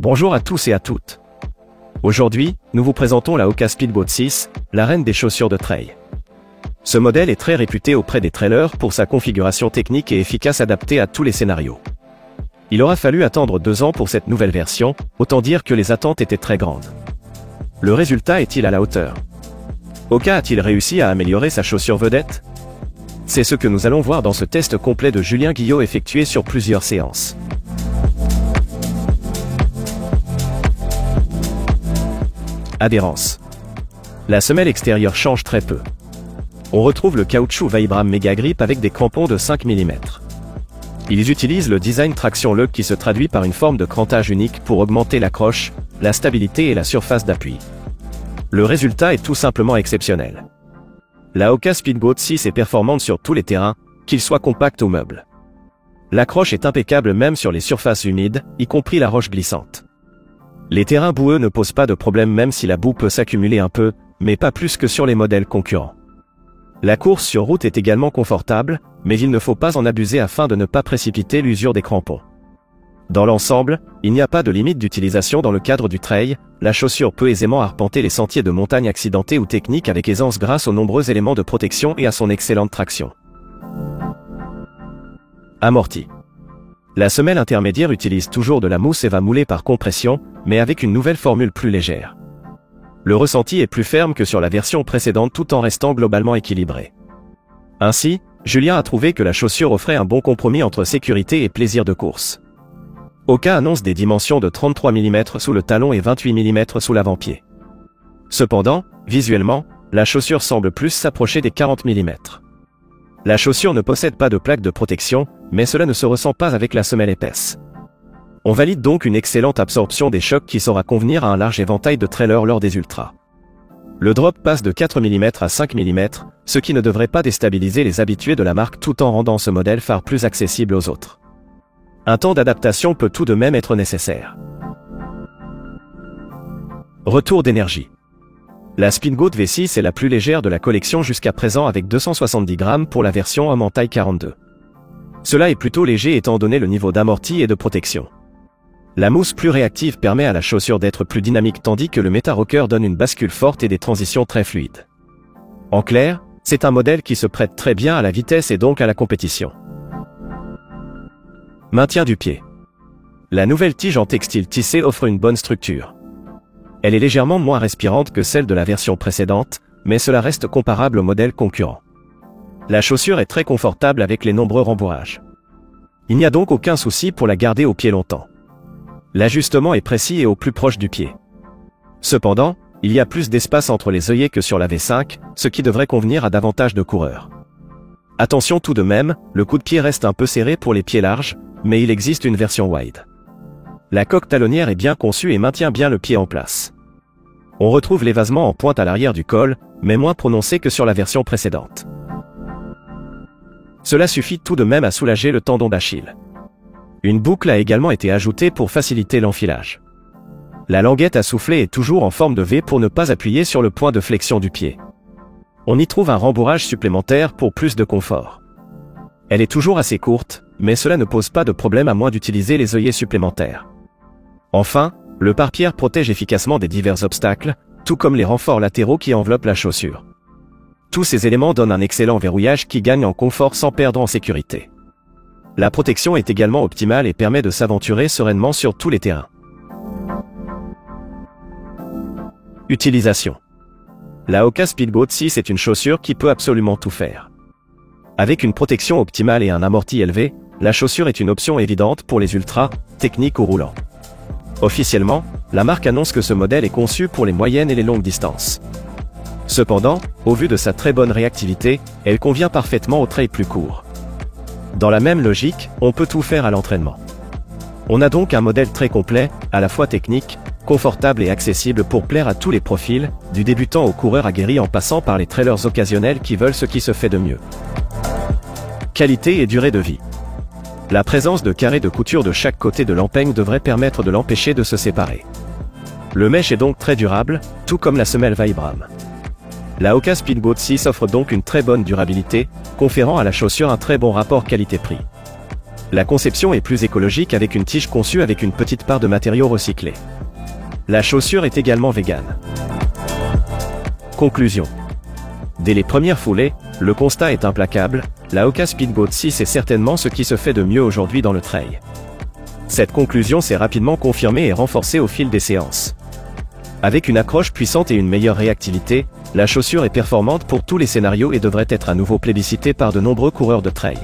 Bonjour à tous et à toutes. Aujourd'hui, nous vous présentons la Hoka Speedboat 6, la reine des chaussures de trail. Ce modèle est très réputé auprès des trailers pour sa configuration technique et efficace adaptée à tous les scénarios. Il aura fallu attendre 2 ans pour cette nouvelle version, autant dire que les attentes étaient très grandes. Le résultat est-il à la hauteur? Hoka a-t-il réussi à améliorer sa chaussure vedette? C'est ce que nous allons voir dans ce test complet de Julien Guillot effectué sur plusieurs séances. Adhérence. La semelle extérieure change très peu. On retrouve le caoutchouc Vibram Mega Grip avec des crampons de 5 mm. Ils utilisent le design traction lock qui se traduit par une forme de crantage unique pour augmenter l'accroche, la stabilité et la surface d'appui. Le résultat est tout simplement exceptionnel. La Hoka Speedboat 6 est performante sur tous les terrains, qu'ils soient compacts ou meubles. L'accroche est impeccable même sur les surfaces humides, y compris la roche glissante. Les terrains boueux ne posent pas de problème même si la boue peut s'accumuler un peu, mais pas plus que sur les modèles concurrents. La course sur route est également confortable, mais il ne faut pas en abuser afin de ne pas précipiter l'usure des crampons. Dans l'ensemble, il n'y a pas de limite d'utilisation dans le cadre du trail, la chaussure peut aisément arpenter les sentiers de montagne accidentés ou techniques avec aisance grâce aux nombreux éléments de protection et à son excellente traction. Amorti. La semelle intermédiaire utilise toujours de la mousse et va mouler par compression, mais avec une nouvelle formule plus légère. Le ressenti est plus ferme que sur la version précédente tout en restant globalement équilibré. Ainsi, Julien a trouvé que la chaussure offrait un bon compromis entre sécurité et plaisir de course. Hoka annonce des dimensions de 33 mm sous le talon et 28 mm sous l'avant-pied. Cependant, visuellement, la chaussure semble plus s'approcher des 40 mm. La chaussure ne possède pas de plaque de protection, mais cela ne se ressent pas avec la semelle épaisse. On valide donc une excellente absorption des chocs qui saura convenir à un large éventail de trailers lors des ultras. Le drop passe de 4 mm à 5 mm, ce qui ne devrait pas déstabiliser les habitués de la marque tout en rendant ce modèle phare plus accessible aux autres. Un temps d'adaptation peut tout de même être nécessaire. Retour d'énergie. La Speedboat V6 est la plus légère de la collection jusqu'à présent avec 270 grammes pour la version homme en taille 42. Cela est plutôt léger étant donné le niveau d'amorti et de protection. La mousse plus réactive permet à la chaussure d'être plus dynamique tandis que le Meta-Rocker donne une bascule forte et des transitions très fluides. En clair, c'est un modèle qui se prête très bien à la vitesse et donc à la compétition. Maintien du pied. La nouvelle tige en textile tissé offre une bonne structure. Elle est légèrement moins respirante que celle de la version précédente, mais cela reste comparable au modèle concurrent. La chaussure est très confortable avec les nombreux rembourrages. Il n'y a donc aucun souci pour la garder au pied longtemps. L'ajustement est précis et au plus proche du pied. Cependant, il y a plus d'espace entre les œillets que sur la V5, ce qui devrait convenir à davantage de coureurs. Attention tout de même, le coup de pied reste un peu serré pour les pieds larges, mais il existe une version wide. La coque talonnière est bien conçue et maintient bien le pied en place. On retrouve l'évasement en pointe à l'arrière du col, mais moins prononcé que sur la version précédente. Cela suffit tout de même à soulager le tendon d'Achille. Une boucle a également été ajoutée pour faciliter l'enfilage. La languette à soufflet est toujours en forme de V pour ne pas appuyer sur le point de flexion du pied. On y trouve un rembourrage supplémentaire pour plus de confort. Elle est toujours assez courte, mais cela ne pose pas de problème à moins d'utiliser les œillets supplémentaires. Enfin, le pare-pierre protège efficacement des divers obstacles, tout comme les renforts latéraux qui enveloppent la chaussure. Tous ces éléments donnent un excellent verrouillage qui gagne en confort sans perdre en sécurité. La protection est également optimale et permet de s'aventurer sereinement sur tous les terrains. Utilisation. La Hoka Speedboat 6 est une chaussure qui peut absolument tout faire. Avec une protection optimale et un amorti élevé, la chaussure est une option évidente pour les ultras, techniques ou roulants. Officiellement, la marque annonce que ce modèle est conçu pour les moyennes et les longues distances. Cependant, au vu de sa très bonne réactivité, elle convient parfaitement aux trails plus courts. Dans la même logique, on peut tout faire à l'entraînement. On a donc un modèle très complet, à la fois technique, confortable et accessible pour plaire à tous les profils, du débutant au coureur aguerri en passant par les trailers occasionnels qui veulent ce qui se fait de mieux. Qualité et durée de vie. La présence de carrés de couture de chaque côté de l'empeigne devrait permettre de l'empêcher de se séparer. Le mesh est donc très durable, tout comme la semelle Vibram. La Hoka Speedboat 6 offre donc une très bonne durabilité, conférant à la chaussure un très bon rapport qualité-prix. La conception est plus écologique avec une tige conçue avec une petite part de matériaux recyclés. La chaussure est également végane. Conclusion. Dès les premières foulées, le constat est implacable, la Hoka Speedboat 6 est certainement ce qui se fait de mieux aujourd'hui dans le trail. Cette conclusion s'est rapidement confirmée et renforcée au fil des séances. Avec une accroche puissante et une meilleure réactivité, la chaussure est performante pour tous les scénarios et devrait être à nouveau plébiscitée par de nombreux coureurs de trail.